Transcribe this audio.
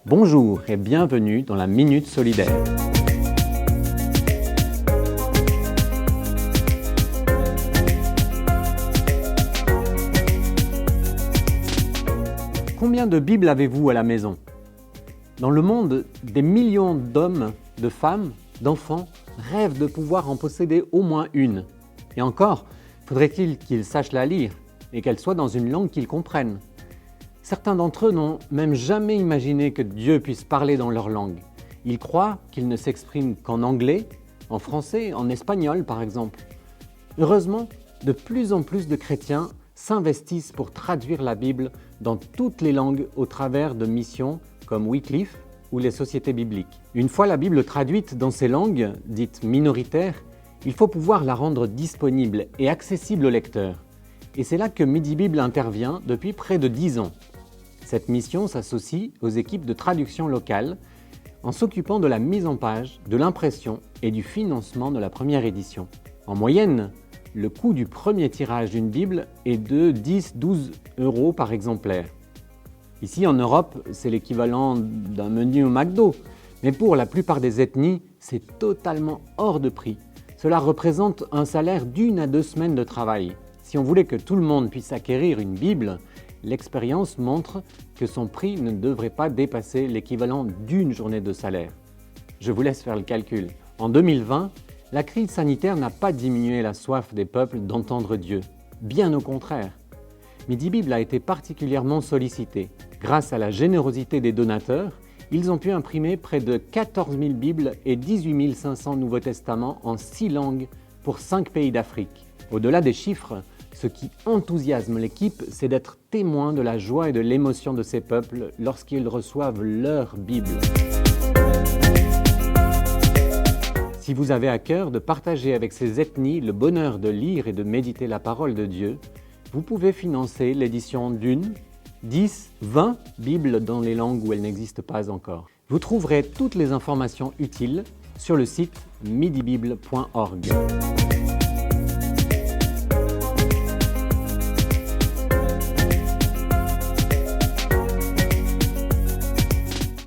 Bonjour et bienvenue dans la Minute Solidaire. Combien de Bibles avez-vous à la maison? Dans le monde, des millions d'hommes, de femmes, d'enfants rêvent de pouvoir en posséder au moins une. Et encore, faudrait-il qu'ils sachent la lire et qu'elle soit dans une langue qu'ils comprennent. Certains d'entre eux n'ont même jamais imaginé que Dieu puisse parler dans leur langue. Ils croient qu'il ne s'exprime qu'en anglais, en français, en espagnol par exemple. Heureusement, de plus en plus de chrétiens s'investissent pour traduire la Bible dans toutes les langues au travers de missions comme Wycliffe ou les sociétés bibliques. Une fois la Bible traduite dans ces langues, dites minoritaires, il faut pouvoir la rendre disponible et accessible aux lecteurs. Et c'est là que Midi Bible intervient depuis près de 10 ans. Cette mission s'associe aux équipes de traduction locale en s'occupant de la mise en page, de l'impression et du financement de la première édition. En moyenne, le coût du premier tirage d'une Bible est de 10-12 € par exemplaire. Ici en Europe, c'est l'équivalent d'un menu au McDo, mais pour la plupart des ethnies, c'est totalement hors de prix. Cela représente un salaire d'1 à 2 semaines de travail. Si on voulait que tout le monde puisse acquérir une Bible, l'expérience montre que son prix ne devrait pas dépasser l'équivalent d'1 journée de salaire. Je vous laisse faire le calcul. En 2020, la crise sanitaire n'a pas diminué la soif des peuples d'entendre Dieu. Bien au contraire. Midi Bible a été particulièrement sollicité. Grâce à la générosité des donateurs, ils ont pu imprimer près de 14 000 Bibles et 18 500 Nouveaux Testaments en 6 langues pour 5 pays d'Afrique. Au-delà des chiffres, ce qui enthousiasme l'équipe, c'est d'être témoin de la joie et de l'émotion de ces peuples lorsqu'ils reçoivent leur Bible. Si vous avez à cœur de partager avec ces ethnies le bonheur de lire et de méditer la parole de Dieu, vous pouvez financer l'édition d'une, 10, 20 Bibles dans les langues où elles n'existent pas encore. Vous trouverez toutes les informations utiles sur le site midibible.org.